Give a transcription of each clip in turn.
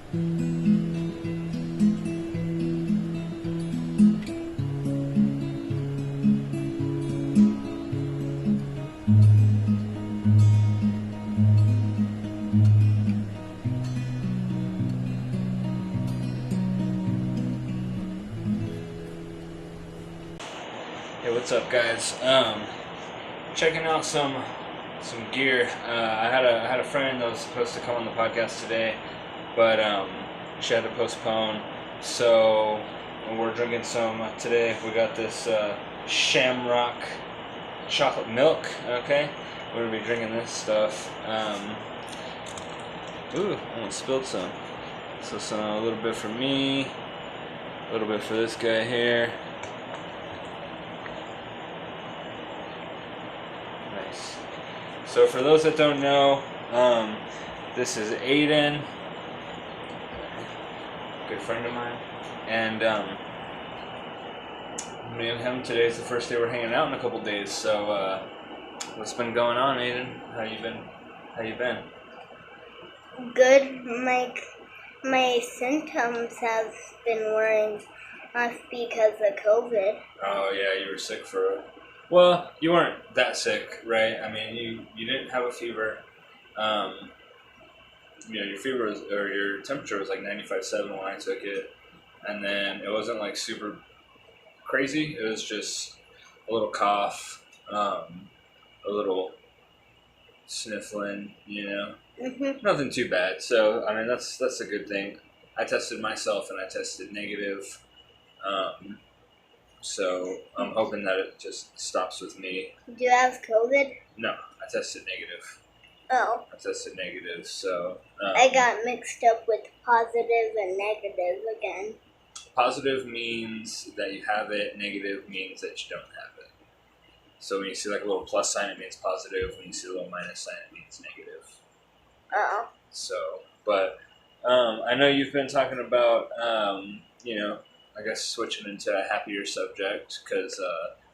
Hey, what's up, guys? Checking out some gear. I had a friend that was supposed to come on the podcast today, but she had to postpone. So we're drinking some today. We got this Shamrock chocolate milk. Okay, we're gonna be drinking this stuff. Ooh, I almost spilled some. So a little bit for me, a little bit for this guy here. So for those that don't know, this is Aiden, good friend of mine, and me and him, today's the first day we're hanging out in a couple days. So what's been going on, Aiden? How you been? Good. My symptoms have been wearing off because of COVID. Oh yeah, you were sick for. Well, you weren't that sick, right? I mean, you didn't have a fever. Your fever was, or your temperature was like 95.7 when I took it, and then it wasn't like super crazy. It was just a little cough, a little sniffling, Nothing too bad. So I mean, that's a good thing. I tested myself and I tested negative. So I'm hoping that it just stops with me. Do you have COVID? No, I tested negative. Oh. I tested negative, so... I got mixed up with positive and negative again. Positive means that you have it. Negative means that you don't have it. So when you see like a little plus sign, it means positive. When you see a little minus sign, it means negative. Oh. So, but I know you've been talking about, I guess switching into a happier subject because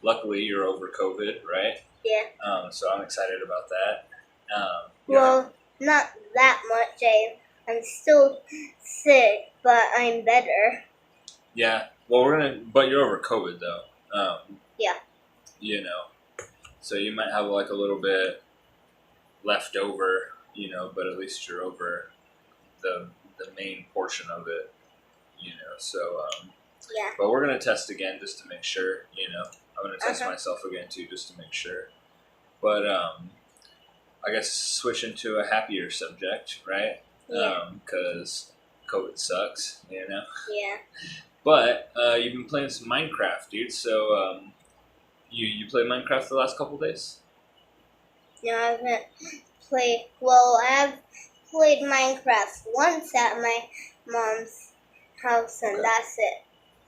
luckily you're over COVID, right? Yeah. So I'm excited about that. Well, not that much. I'm still sick, but I'm better. Yeah. Well, but you're over COVID though. Yeah. So you might have like a little bit left over, but at least you're over the main portion of it, So. Yeah. But we're going to test again just to make sure, I'm going to test myself again too just to make sure. But I guess switch into a happier subject, right? Yeah. Because COVID sucks, Yeah. But you've been playing some Minecraft, dude. So you played Minecraft the last couple days? No, I haven't played. Well, I've played Minecraft once at my mom's house, and that's it.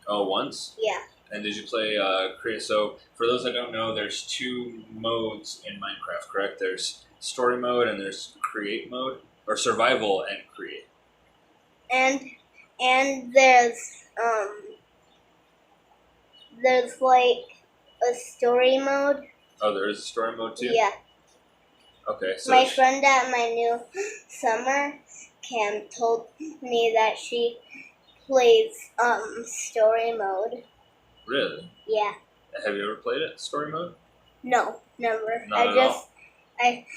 Oh, once? Yeah. And did you play create? So for those that don't know, there's two modes in Minecraft, correct? There's story mode and there's create mode, or survival and create. And there's like a story mode. Oh, there is a story mode too? Yeah. Okay. So my friend at my new summer camp told me that she plays story mode. Really? Yeah. Have you ever played it, story mode? No, never. Not I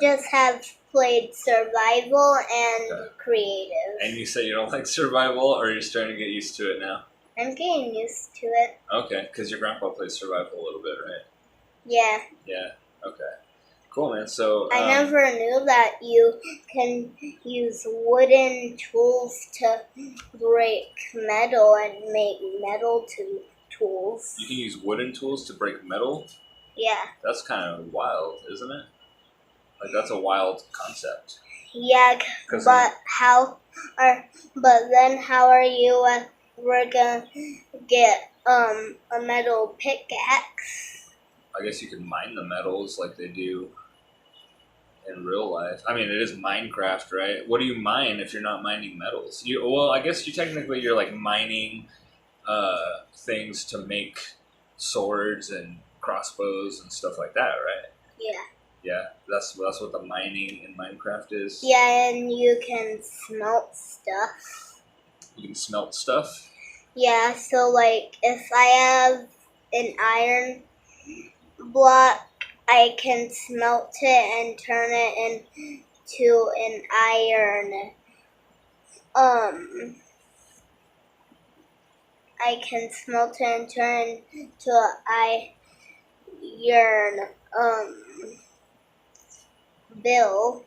just have played survival and creative. And you say you don't like survival, or you're starting to get used to it now? I'm getting used to it. Okay, because your grandpa plays survival a little bit, right? Yeah. Yeah. Okay. Cool, man. So I never knew that you can use wooden tools to break metal and make metal tools. You can use wooden tools to break metal? Yeah. That's kind of wild, isn't it? Like, that's a wild concept. Yeah, but then how are you ever gonna get a metal pickaxe? I guess you could mine the metals like they do in real life. I mean, it is Minecraft, right? What do you mine if you're not mining metals? I guess you're like mining things to make swords and crossbows and stuff like that, right? Yeah. Yeah, that's what the mining in Minecraft is. Yeah, and you can smelt stuff. You can smelt stuff. Yeah, so like if I have an iron block, I can smelt it and turn it into an iron. I can smelt it and turn to an iron bill.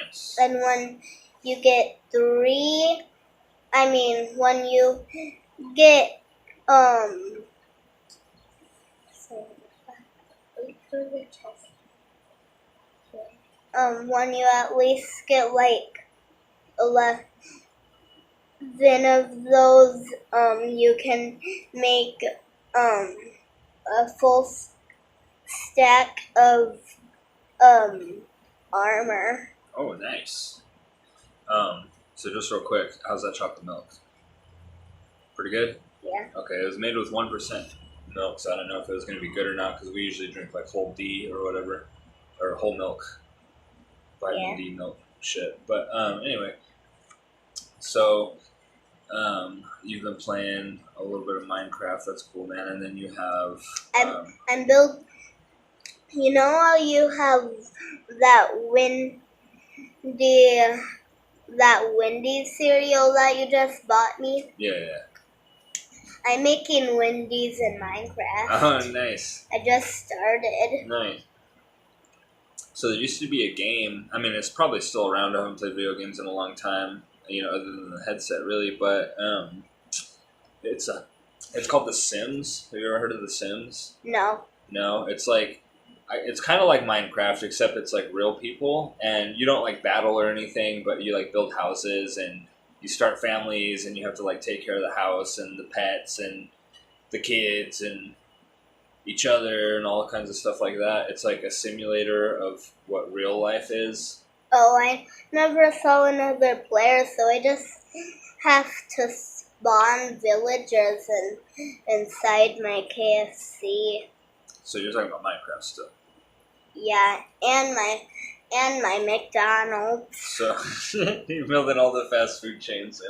Nice. And when you get when you get when you at least get like 11 of those, you can make a full stack of armor. Oh, nice. So just real quick, how's that chocolate milk? Pretty good? Yeah. Okay, it was made with 1% milk, so I don't know if it was going to be good or not, because we usually drink like whole D or whatever, or whole milk, vitamin D milk shit. But anyway, so you've been playing a little bit of Minecraft, that's cool, man, and then you have... I'm build. You know how you have that windy cereal that you just bought me? Yeah. I'm making Wendy's in Minecraft. Oh, nice. I just started. Nice. So there used to be a game. I mean, it's probably still around. I haven't played video games in a long time, other than the headset, really. But it's called The Sims. Have you ever heard of The Sims? No. No, it's like it's kind of like Minecraft, except it's like real people, and you don't like battle or anything, but you like build houses and you start families, and you have to like take care of the house and the pets and the kids and each other and all kinds of stuff like that. It's like a simulator of what real life is. Oh, I never saw another player, so I just have to spawn villagers inside my KFC. So you're talking about Minecraft still? Yeah, and my McDonald's. So you're building all the fast food chains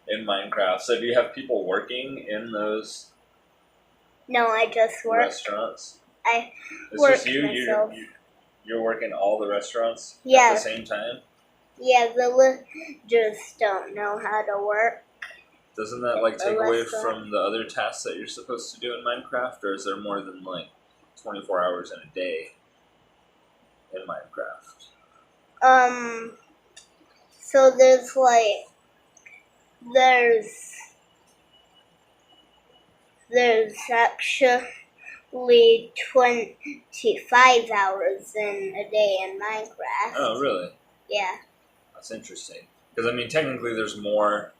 in Minecraft. So do you have people working in those? No, I just work. Restaurants? It's work just you? Myself. You're working all the restaurants at the same time? Yeah, villagers don't know how to work. Doesn't that like take away from the other tasks that you're supposed to do in Minecraft, or is there more than like 24 hours in a day in Minecraft? So there's actually 25 hours in a day in Minecraft. Oh, really? Yeah. That's interesting. Because, I mean, technically there's more...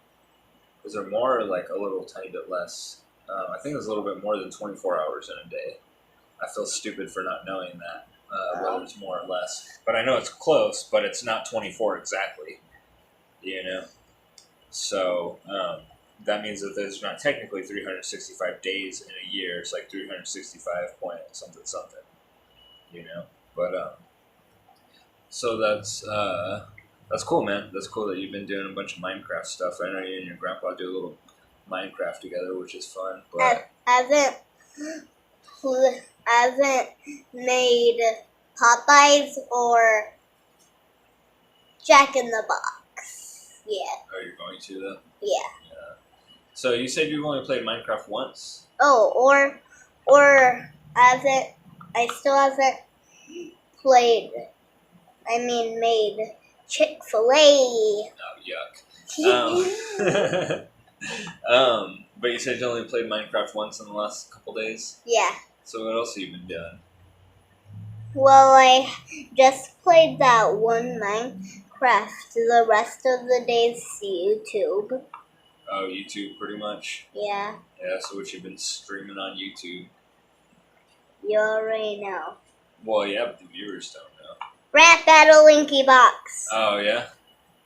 Is there more or like a little tiny bit less? I think there's a little bit more than 24 hours in a day. I feel stupid for not knowing that, whether it's more or less. But I know it's close, but it's not 24 exactly, So that means that there's not technically 365 days in a year. It's like 365 point something, But so that's cool, man. That's cool that you've been doing a bunch of Minecraft stuff. I know you and your grandpa do a little Minecraft together, which is fun. But I haven't made Popeyes or Jack in the Box yet. Are you going to though? Yeah. So you said you've only played Minecraft once? Oh, or I still haven't made Chick-fil-A. Oh, yuck. But you said you only played Minecraft once in the last couple days? Yeah. So what else have you been doing? Well, I just played that one Minecraft. The rest of the days, YouTube. Oh, YouTube, pretty much? Yeah. Yeah, so what you've been streaming on YouTube? You already know. Well, yeah, but the viewers don't know. Rap Battle Linky Box. Oh, yeah?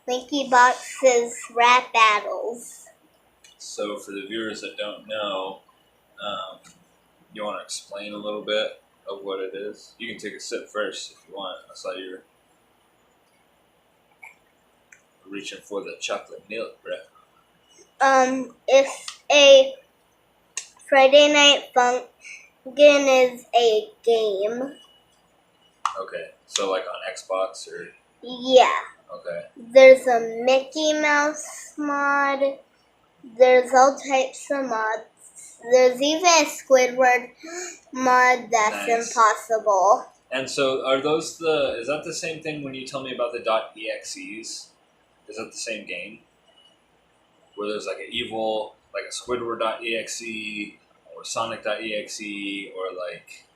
Linky Box's Rap Battles. So for the viewers that don't know, you want to explain a little bit of what it is? You can take a sip first if you want. I saw you were reaching for the chocolate milk, bruh. It's a Friday Night Funkin' is a game. Okay, so like on Xbox or... Yeah. Okay. There's a Mickey Mouse mod. There's all types of mods. There's even a Squidward mod that's impossible. And so are those is that the same thing when you tell me about the .exes? Is that the same game? Where there's like an evil, like a Squidward.exe or Sonic.exe or like...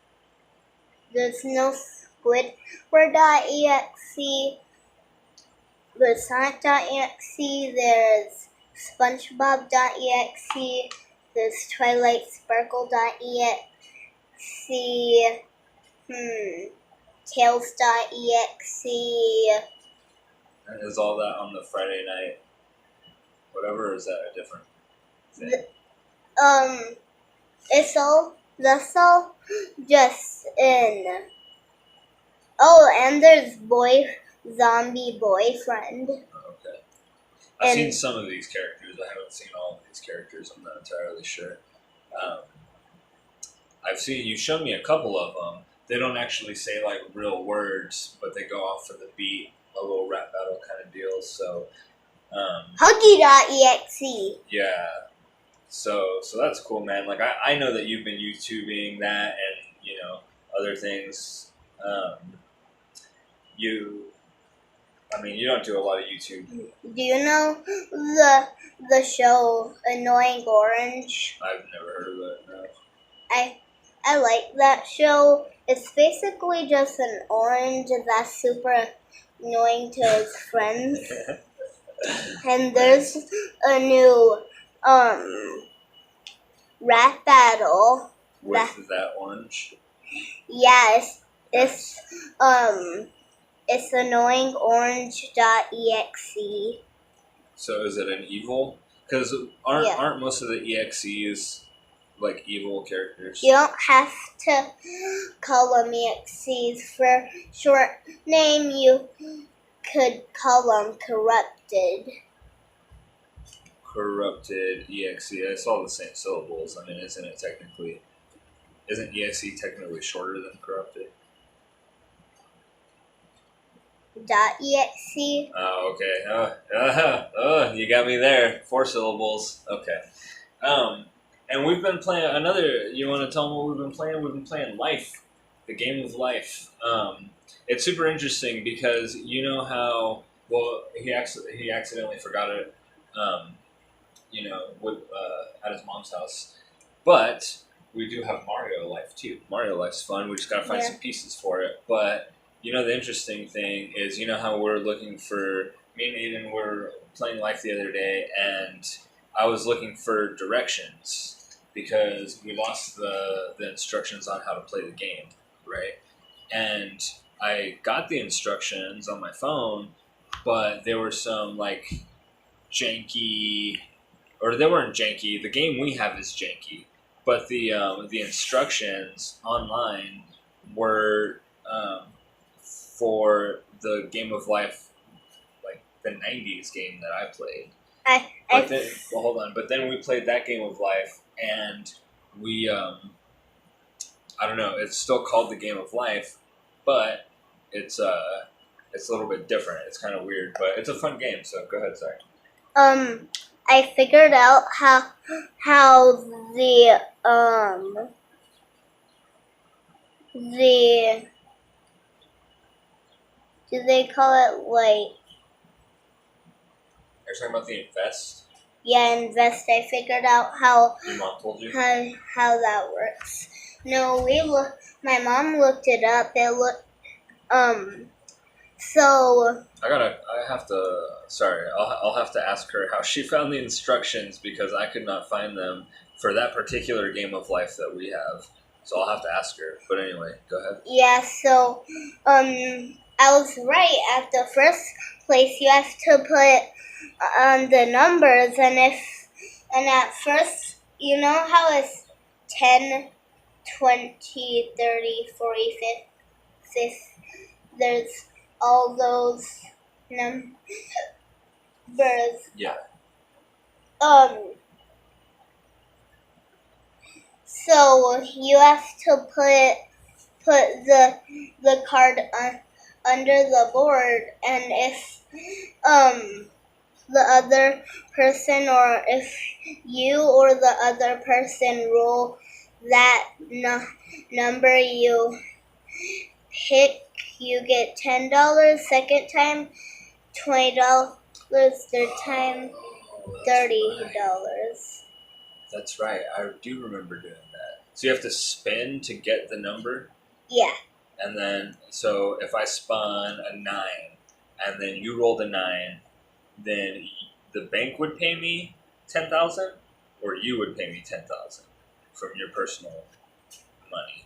There's no Squidward.exe. There's Sonic.exe. There's SpongeBob.exe. There's Twilight Sparkle.exe. Tails.exe. And is all that on the Friday night whatever, or is that a different thing? That's all just in. Oh, and there's Zombie Boyfriend. Okay. I've seen some of these characters. I haven't seen all of these characters. I'm not entirely sure. I've seen, you showed me a couple of them. They don't actually say like real words, but they go off for the beat, a little rap battle kind of deal. So, Huggy.exe. Yeah. So that's cool, man. Like I know that you've been YouTubing that and, you know, other things. You don't do a lot of YouTube. Do you know the show Annoying Orange? I've never heard of it, no. I like that show. It's basically just an orange that's super annoying to his friends. And there's a new rap battle. With that orange? Yes, it's annoyingorange.exe. So is it an evil? Because aren't most of the EXEs like evil characters? You don't have to call them EXEs. For short name, you could call them corrupted. Corrupted EXE. It's all the same syllables. I mean, isn't EXE technically shorter than corrupted? .exe. Oh, okay. You got me there. 4 syllables. Okay. And we've been playing you want to tell them what we've been playing? We've been playing Life, the game of life. It's super interesting because you know how, well, he accidentally forgot it, at his mom's house. But we do have Mario Life too. Mario Life's fun. We just got to find some pieces for it. But you know, the interesting thing is, you know how we're looking for, me and Aiden were playing Life the other day, and I was looking for directions because we lost the instructions on how to play the game, right? And I got the instructions on my phone, but there were some like janky, or they weren't janky. The game we have is janky, but the instructions online were for the Game of Life, like the 90s game that I played. Hold on. But then we played that Game of Life, and we, I don't know, it's still called the Game of Life, but it's a little bit different. It's kind of weird, but it's a fun game, so go ahead, sorry. I figured out how the do they call it, like... You're talking about the invest? Yeah, invest. I figured out how... Your mom told you? How that works. No, my mom looked it up. So... I'll have to ask her how she found the instructions because I could not find them for that particular Game of Life that we have. So I'll have to ask her. But anyway, go ahead. Yeah, so, I was right. At the first place, you have to put the numbers, and at first, you know how it's 10 20, 30, 40, 50. There's all those numbers. Yeah. So you have to put the card under the board, and if the other person, or if you or the other person roll that number you pick, you get $10. Second time, $20. Third time, $30. That's right. I do remember doing that. So you have to spin to get the number? Yeah. And then, so if I spun a 9, and then you rolled a 9, then the bank would pay me 10,000, or you would pay me 10,000 from your personal money.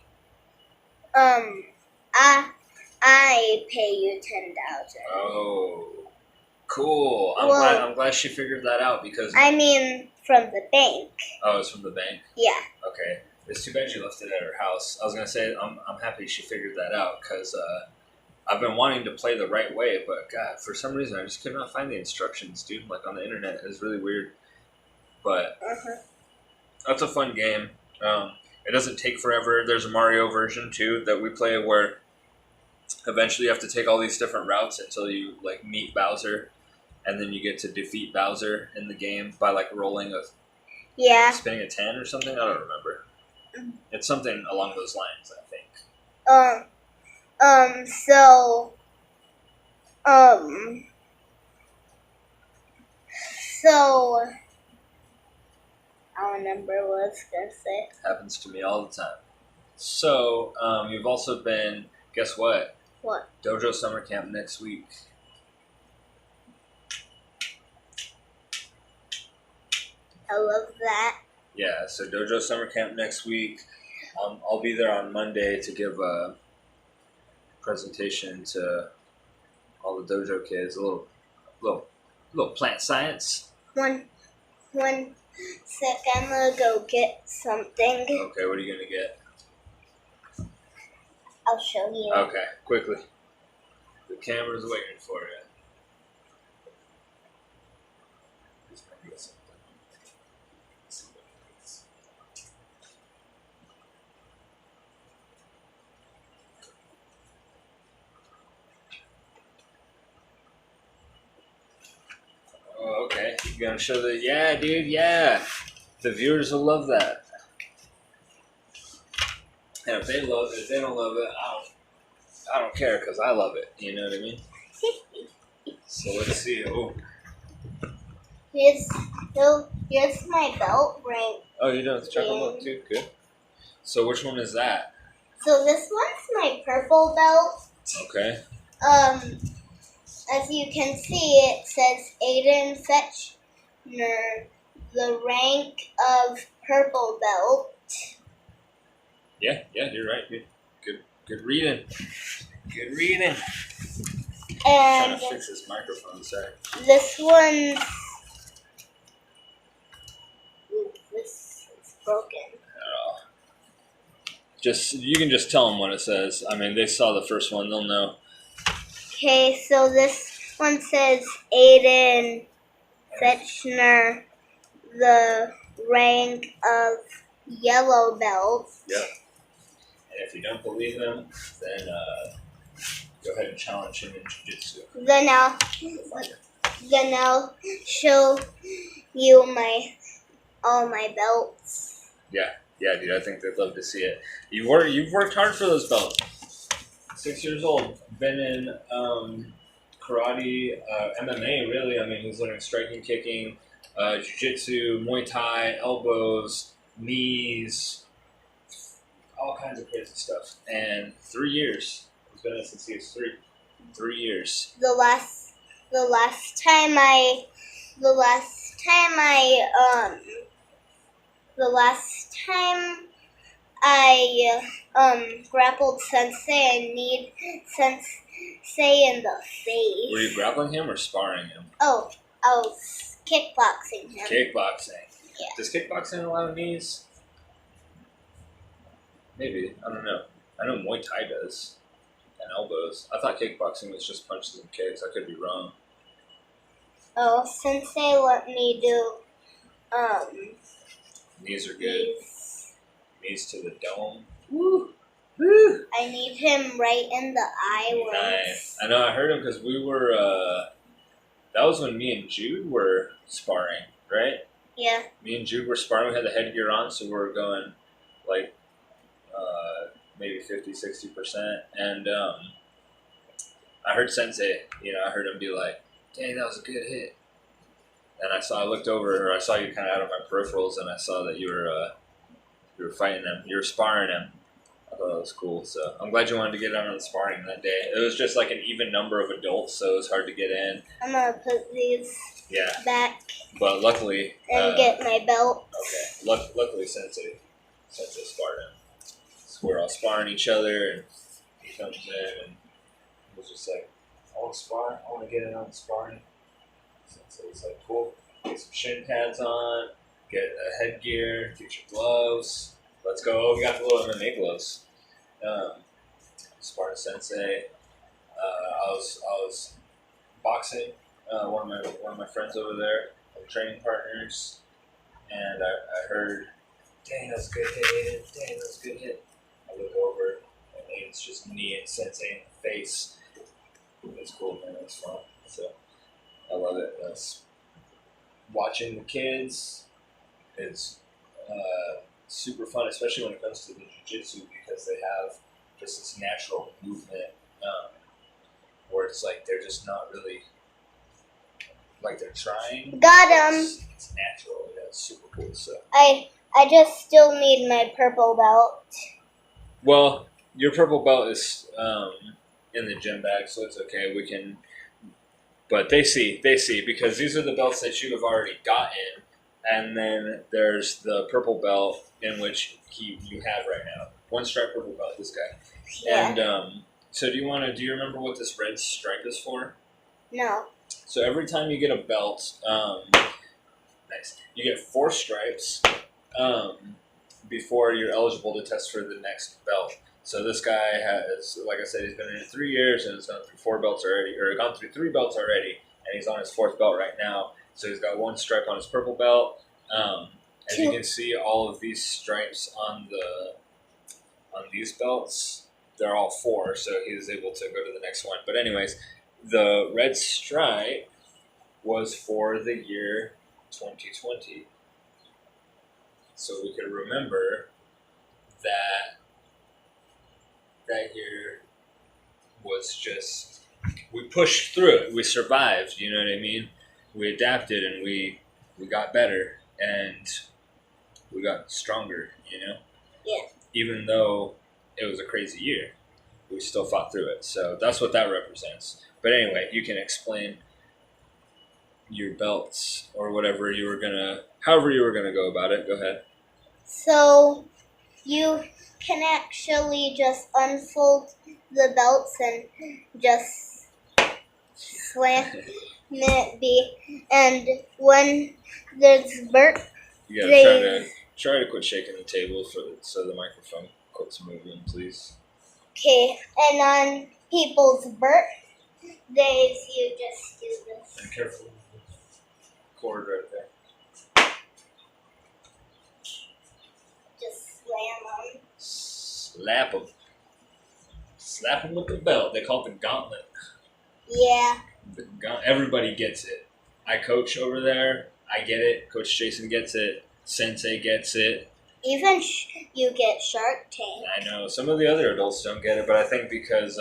I pay you 10,000. Oh, cool! I'm glad she figured that out because I mean from the bank. Oh, it's from the bank. Yeah. Okay. It's too bad she left it at her house. I was gonna say I'm happy she figured that out because I've been wanting to play the right way, but God, for some reason I just could not find the instructions, dude. Like on the internet, it's really weird. But that's a fun game. It doesn't take forever. There's a Mario version too that we play where eventually you have to take all these different routes until you like meet Bowser, and then you get to defeat Bowser in the game by like rolling spinning a 10 or something. I don't remember. It's something along those lines, I think. So I don't remember what I was gonna say. Happens to me all the time. So, you've also been, guess what? What? Dojo summer camp next week. I love that. Yeah, so Dojo summer camp next week. I'll be there on Monday to give a presentation to all the Dojo kids. A little plant science. One sec, I'm gonna go get something. Okay, what are you gonna get? I'll show you. Okay, quickly. The camera's waiting for you. Oh, okay. You gonna show the... Yeah, dude, yeah. The viewers will love that. And if they love it, if they don't love it, I don't care because I love it. You know what I mean? So let's see. Oh, Here's my belt ring. oh, you're doing the chocolate milk too? Good. So which one is that? So this one's my purple belt. Okay. As you can see, it says Aiden Fechner, the rank of purple belt. Yeah, you're right, dude. Good reading. Good reading. I'm trying to fix this microphone, sorry. This one's... Ooh, this is broken. You can just tell them what it says. I mean, they saw the first one, they'll know. Okay, so this one says Aiden Fechner, the rank of yellow belt. Yep. And if you don't believe him, then go ahead and challenge him in jiu-jitsu. Then I'll show you all my belts. Yeah, dude. I think they'd love to see it. You've worked hard for those belts. 6 years old, been in karate, MMA. Really, I mean, he's learning striking, kicking, jiu-jitsu, Muay Thai, elbows, knees, all kinds of crazy stuff. And 3 years. He's been in it since he was 3. 3 years. The last time I grappled Sensei, I need Sensei in the face. Were you grappling him or sparring him? Oh, I was kickboxing him. Kickboxing. Yeah. Does kickboxing allow knees? Maybe. I don't know. I know Muay Thai does. And elbows. I thought kickboxing was just punches and kicks. I could be wrong. Oh, Sensei let me do Knees are good. knees. Knees to the dome. Woo! Woo! I need him right in the eye Nice. I know. I heard him because we were. That was when me and Jude were sparring, right? Yeah. Me and Jude were sparring. We had the headgear on, so we were going like maybe 50-60%. And I heard Sensei. I heard him be like, "Dang, that was a good hit." And I looked over, or I saw you kind of out of my peripherals, and I saw that you were fighting him. You were sparring him. I thought that was cool. So I'm glad you wanted to get on the sparring that day. It was just like an even number of adults, so it was hard to get in. I'm gonna put these back. But luckily, and get my belt. Okay. Luckily, Sensei sparred him. So we're all sparring each other, and he comes in and was just like, "I want to spar. I want to get in on the sparring." Sensei's like, "Cool. Get some shin pads on. Get a headgear. Get your gloves. Let's go." We got the little MMA gloves. Sparring Sensei. I was boxing. One of my friends over there, training partners, and I heard, "Dang, that was a good hit, Aiden. Dang, that was a good hit." I look over, and Aiden's just kneeing Sensei in the face. It's cool, man. It's fun. So I love it. Watching the kids is super fun, especially when it comes to the jiu-jitsu, because they have just this natural movement where it's like they're just not really like they're trying. Got him. It's natural. Yeah, it's super cool. So I just still need my purple belt. well, your purple belt is in the gym bag, so it's okay. We can, but they see because these are the belts that you have already gotten, and then there's the purple belt in which you have right now. One stripe purple belt. This guy. Yeah. And so do you remember what this red stripe is for? No. So every time you get a belt, nice. You get 4 stripes before you're eligible to test for the next belt. So this guy has, like I said, he's been in it 3 years and has gone through 4 belts already, or gone through 3 belts already, and he's on his 4th belt right now. So he's got 1 stripe on his purple belt. As you can see, all of these stripes on these belts, they're all 4, so he was able to go to the next one. But anyways, the red stripe was for the year 2020. So we could remember that year was just, we pushed through it. We survived, you know what I mean? We adapted and we got better and we got stronger, Yeah. Even though it was a crazy year, we still fought through it. So that's what that represents. But anyway, you can explain your belts or however you were gonna go about it. Go ahead. So you can actually just unfold the belts and just slam it and when there's You gotta try to quit shaking the table so the microphone quits moving, please. Okay, and on people's birthdays, you just do this. And careful with the cord right there. Just slam them. Slap them. Slap them with the belt. They call it the gauntlet. Yeah. Everybody gets it. I coach over there. I get it. Coach Jason gets it. Sensei gets it. Even you get Shark Tank. I know. Some of the other adults don't get it, but I think because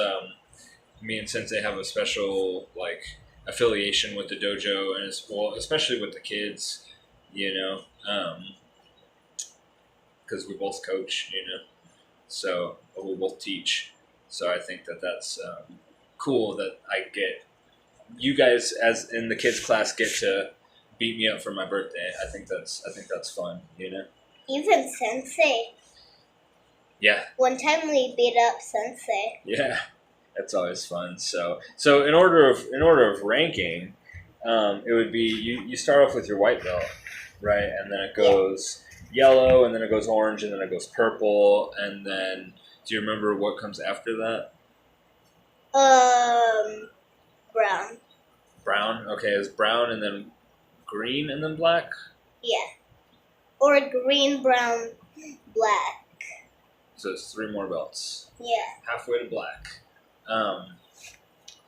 me and Sensei have a special affiliation with the dojo, and especially with the kids, because we both coach, so we both teach. So I think that's cool that I get you guys as in the kids class get to beat me up for my birthday. I think that's fun, Even Sensei. Yeah. One time we beat up Sensei. Yeah, that's always fun. So in order of ranking, it would be you start off with your white belt, right, and then it goes yellow, and then it goes orange, and then it goes purple, and then do you remember what comes after that? Brown. Brown. Okay, it's brown and then green and then black. Yeah. Or green, brown, black. So it's 3 more belts. Yeah. Halfway to black.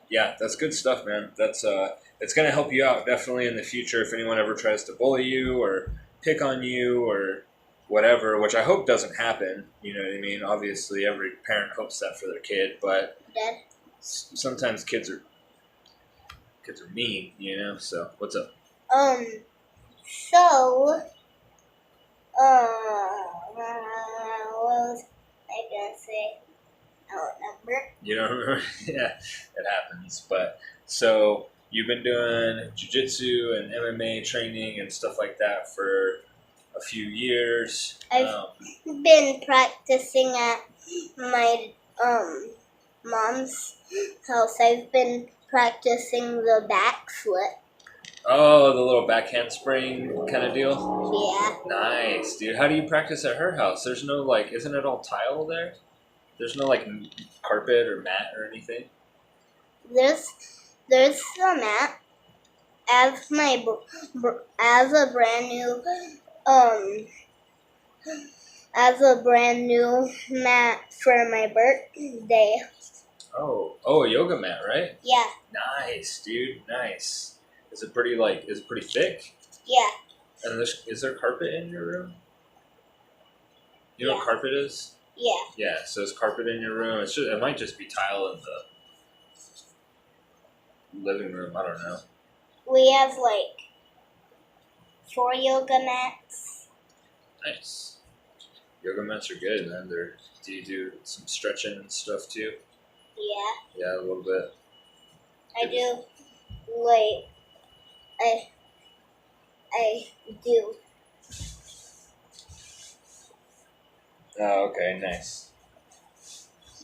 Yeah, that's good stuff, man. That's it's gonna help you out definitely in the future if anyone ever tries to bully you or pick on you or whatever, which I hope doesn't happen. You know what I mean? Obviously, every parent hopes that for their kid, but Dad? sometimes kids are mean, you know. So what's up? So, what was I gonna say? I don't remember. You don't remember? Yeah, it happens. But so you've been doing jiu-jitsu and MMA training and stuff like that for a few years. I've been practicing at my mom's house. I've been practicing the backflip. Oh, the little back handspring kind of deal? Yeah. Nice, dude. How do you practice at her house? There's no, like, isn't it all tile there? There's no, like, carpet or mat or anything? There's a mat as a brand new mat for my birthday. Oh, a yoga mat, right? Yeah. Nice, dude. Nice. Is it pretty thick? Yeah. And is there carpet in your room? You know what carpet is? Yeah. Yeah, so there's carpet in your room. It might just be tile in the living room. I don't know. We have like 4 yoga mats. Nice. Yoga mats are good, man. Do you do some stretching and stuff too? Yeah. Yeah, a little bit. I do. Like, I do. Oh, okay, nice.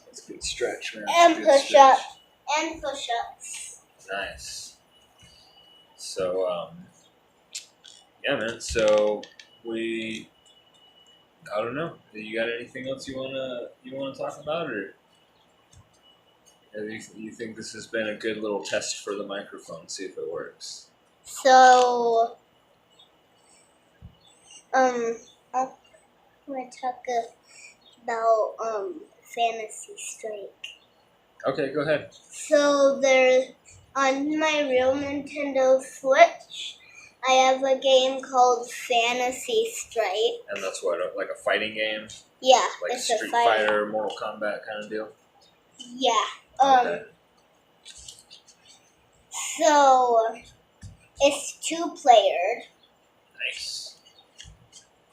That's a good stretch, man. And push-ups. And push-ups. Nice. So, yeah, man. So I don't know. You got anything else you wanna talk about, or you think this has been a good little test for the microphone? See if it works. So, I want to talk about Fantasy Strike. Okay, go ahead. So there's on my real Nintendo Switch, I have a game called Fantasy Strike. And that's what, like a fighting game? Yeah, Like it's Street a fighting. Fighter, Mortal Kombat kind of deal? Yeah. Okay. So it's 2-player. Nice.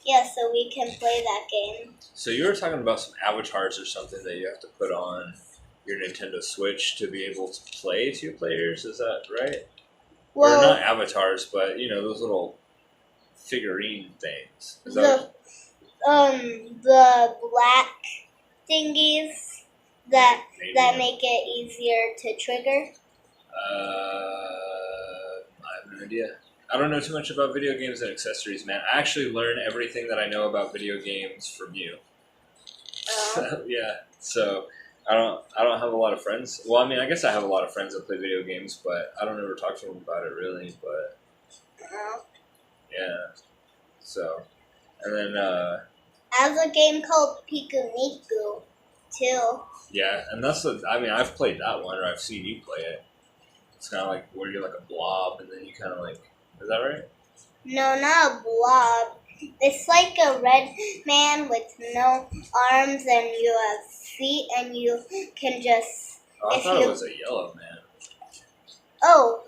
Yeah, so we can play that game. So you were talking about some avatars or something that you have to put on your Nintendo Switch to be able to play 2 players. Is that right? Well, or not avatars, but you know those little figurine things. Is that the black thingies that make it easier to trigger. I have no idea. I don't know too much about video games and accessories, man. I actually learn everything that I know about video games from you. Yeah. So I don't have a lot of friends. Well, I mean, I guess I have a lot of friends that play video games, but I don't ever talk to them about it really. But yeah. So, and then I have a game called Piku Miku too. yeah, and I've played that one, or I've seen you play it. It's kind of like where you're like a blob, and then you kind of like. Is that right? No, not a blob. It's like a red man with no arms, and you have feet, and you can just. Oh, I thought it was a yellow man. Oh,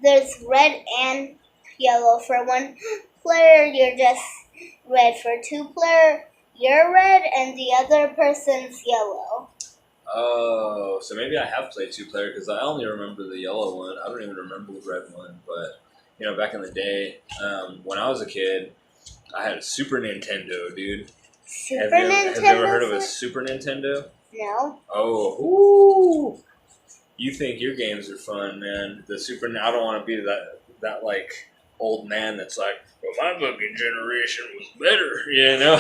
there's red and yellow. For 1 player, you're just red. For 2 player, you're red, and the other person's yellow. Oh, so maybe I have played 2-player because I only remember the yellow one. I don't even remember the red one. But you know, back in the day, when I was a kid, I had a Super Nintendo, dude. Nintendo? Have you ever heard of a Super Nintendo? No. Oh, ooh. You think your games are fun, man. I don't want to be that like old man that's like, well, my fucking generation was better, you know?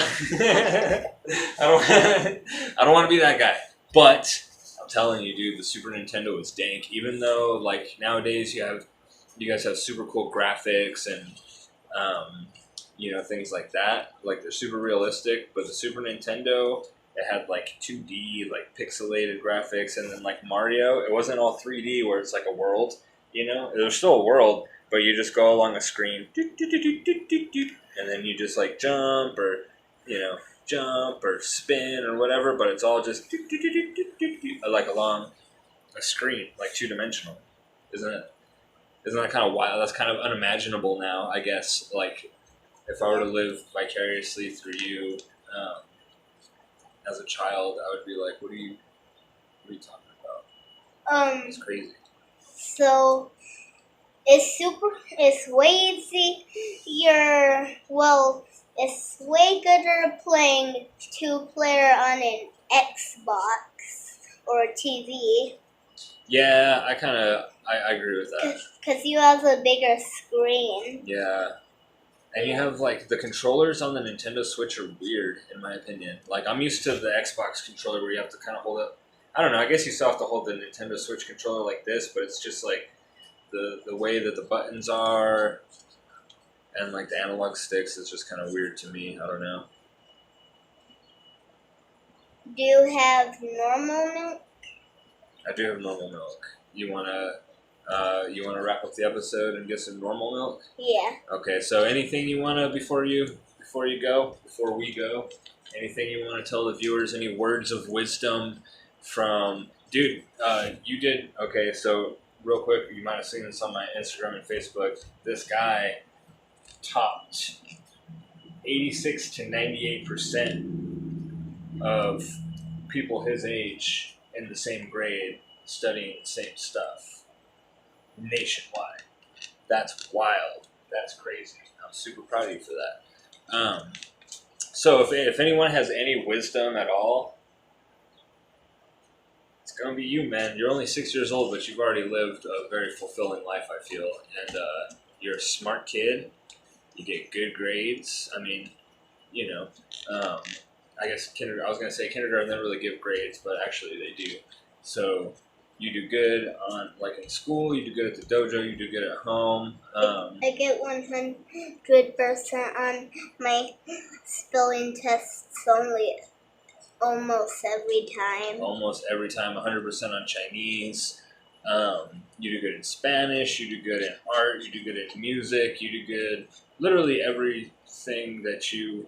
I don't want to be that guy. But I'm telling you, dude, the Super Nintendo was dank. Even though, like, nowadays you guys have super cool graphics and, things like that. Like, they're super realistic. But the Super Nintendo, it had, like, 2D, like, pixelated graphics. And then, like, Mario, it wasn't all 3D where it's like a world, It was still a world, but you just go along a screen, and then you just, like, jump or spin or whatever, but it's all just like along a screen, like 2-dimensional. Isn't it? Isn't that kind of wild? That's kind of unimaginable now, I guess. Like, if I were to live vicariously through you as a child, I would be like, what are you talking about? It's crazy. So it's way it's way gooder playing 2-player on an Xbox or a TV. Yeah, I agree with that. Because you have a bigger screen. Yeah. And you have, like, the controllers on the Nintendo Switch are weird, in my opinion. Like, I'm used to the Xbox controller where you have to kind of hold it. I don't know, I guess you still have to hold the Nintendo Switch controller like this, but it's just, like, the way that the buttons are and, like, the analog sticks is just kind of weird to me. I don't know. Do you have normal milk? I do have normal milk. You wanna wrap up the episode and get some normal milk? Yeah. Okay, so anything you wanna before we go, anything you wanna tell the viewers? Any words of wisdom from dude? You did okay. So real quick, you might have seen this on my Instagram and Facebook. This guy topped 86 to 98% of people his age in the same grade studying the same stuff nationwide. That's wild. That's crazy. I'm super proud of you for that. So if anyone has any wisdom at all, it's going to be you, man. You're only 6 years old, but you've already lived a very fulfilling life, I feel. And you're a smart kid. You get good grades. I mean, I guess I was going to say kindergarten doesn't really give grades, but actually they do. So you do good in school, you do good at the dojo, you do good at home. I get 100% on my spelling tests almost every time. Almost every time, 100% on Chinese. You do good in Spanish, you do good in art, you do good in music, you do good. Literally everything that you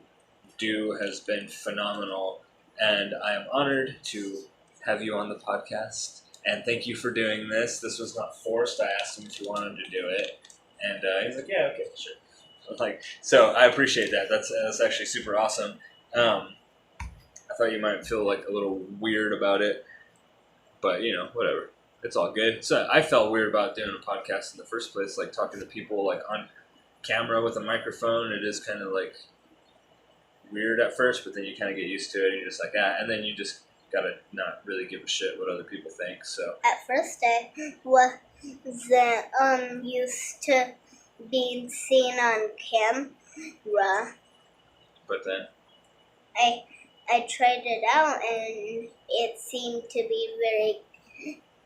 do has been phenomenal, and I am honored to have you on the podcast. And thank you for doing this. This was not forced. I asked him if he wanted to do it, and he's like, "Yeah, okay, sure." So I appreciate that. That's actually super awesome. I thought you might feel like a little weird about it, but whatever. It's all good. So I felt weird about doing a podcast in the first place, like talking to people like on camera with a microphone. It is kind of like weird at first, but then you kind of get used to it, and you're just like, and then you just gotta not really give a shit what other people think. So at first I wasn't used to being seen on camera, but then I tried it out and it seemed to be very,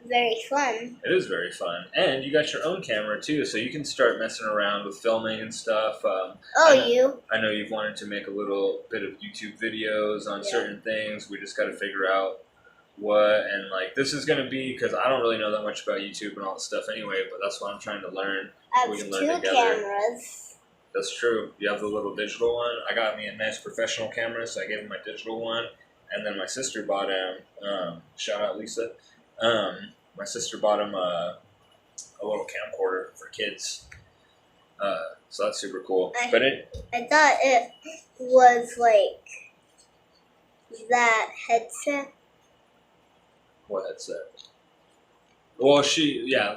very fun. It is very fun, and you got your own camera too, so you can start messing around with filming and stuff. I know you've wanted to make a little bit of YouTube videos on certain things. We just got to figure out what, and this is going to be, because I don't really know that much about YouTube and all that stuff anyway, but that's what I'm trying to learn. I we have can learn 2 together. cameras. That's true. You have the little digital one. I got me a nice professional camera, so I gave him my digital one, and then my sister bought him, shout out Lisa, my sister bought him a little camcorder for kids. So that's super cool. I thought it was like that headset. What headset? Well,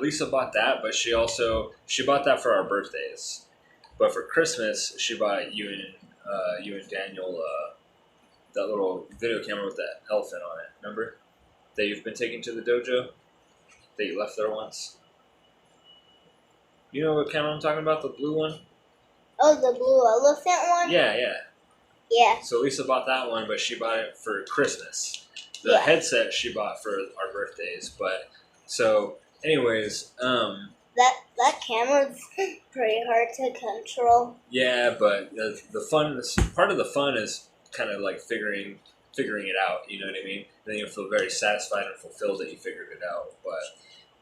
Lisa bought that, but she bought that for our birthdays. But for Christmas, she bought you and Daniel that little video camera with that elephant on it. Remember? That you've been taking to the dojo? That you left there once? You know what camera I'm talking about? The blue one? Oh, the blue elephant one? Yeah. Yeah. So Lisa bought that one, but she bought it for Christmas. The Yeah. headset she bought for our birthdays. But so, anyways, That camera's pretty hard to control. yeah, but the fun, part of the fun is kind of like figuring it out. You know what I mean? Then you'll feel very satisfied and fulfilled that you figured it out. But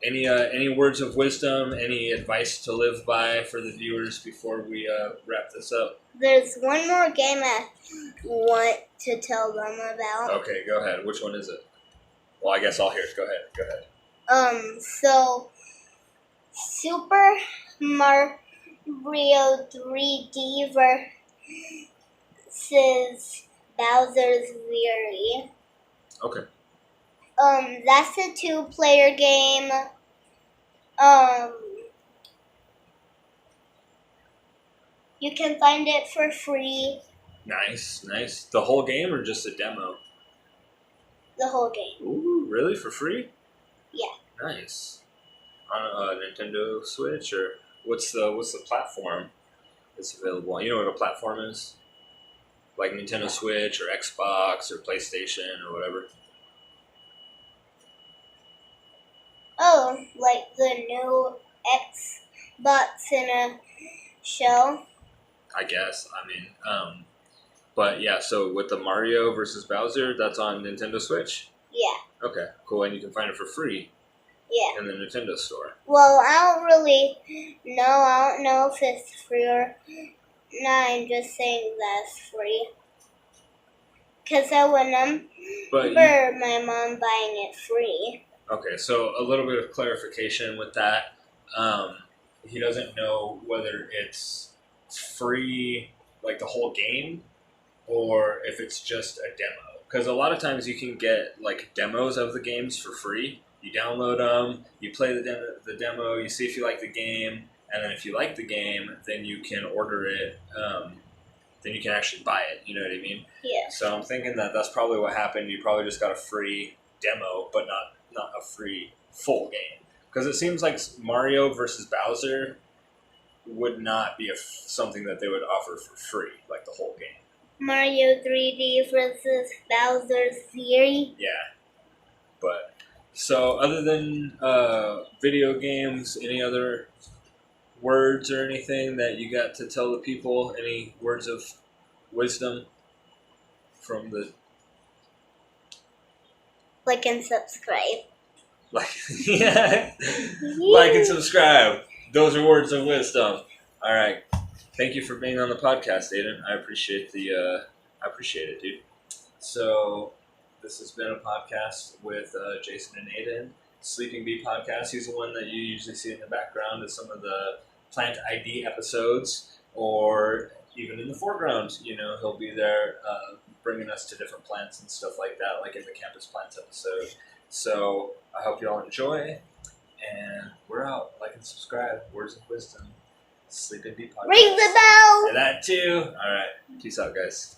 any words of wisdom, any advice to live by for the viewers before we wrap this up? There's one more game I want to tell them about. Okay, go ahead. Which one is it? Well, I guess I'll hear it. Go ahead. So Super Mario 3D versus Bowser's Fury. Okay. That's a 2-player game. You can find it for free. Nice. The whole game or just a demo? The whole game. Ooh, really? For free? Yeah. Nice. On a Nintendo Switch, or what's the platform that's available? You know what a platform is? Like Nintendo Switch or Xbox or PlayStation or whatever. Oh, like the new Xbox in a show? I guess. I mean, but yeah. So with the Mario versus Bowser, that's on Nintendo Switch. Yeah. Okay, cool, and you can find it for free. Yeah. In the Nintendo store. Well, I don't really know. I don't know if it's free or not. I'm just saying that's free. Because I remember my mom buying it free. Okay, so a little bit of clarification with that. He doesn't know whether it's free, like the whole game, or if it's just a demo. Because a lot of times you can get like demos of the games for free. You download them, you play the demo, you see if you like the game, and then if you like the game, then you can order it. Then you can actually buy it. You know what I mean? Yeah. So I'm thinking that that's probably what happened. You probably just got a free demo, but not a free full game. Because it seems like Mario versus Bowser would not be something that they would offer for free, like the whole game. Mario 3D versus Bowser's Fury? Yeah. But, so other than video games, any other words or anything that you got to tell the people? Any words of wisdom from the... Like and subscribe. Yeah. Like and subscribe. Those are words of wisdom. All right. Thank you for being on the podcast, Aiden. I appreciate it, dude. So this has been a podcast with Jason and Aiden. Sleeping Bee podcast. He's the one that you usually see in the background of some of the Plant ID episodes, or even in the foreground. You know, he'll be there bringing us to different plants and stuff like that, like in the Campus Plants episode. So I hope you all enjoy, and we're out. Like and subscribe. Words of wisdom. Sleeping Bee podcast. Ring the bell! And that too. All right. Peace out, guys.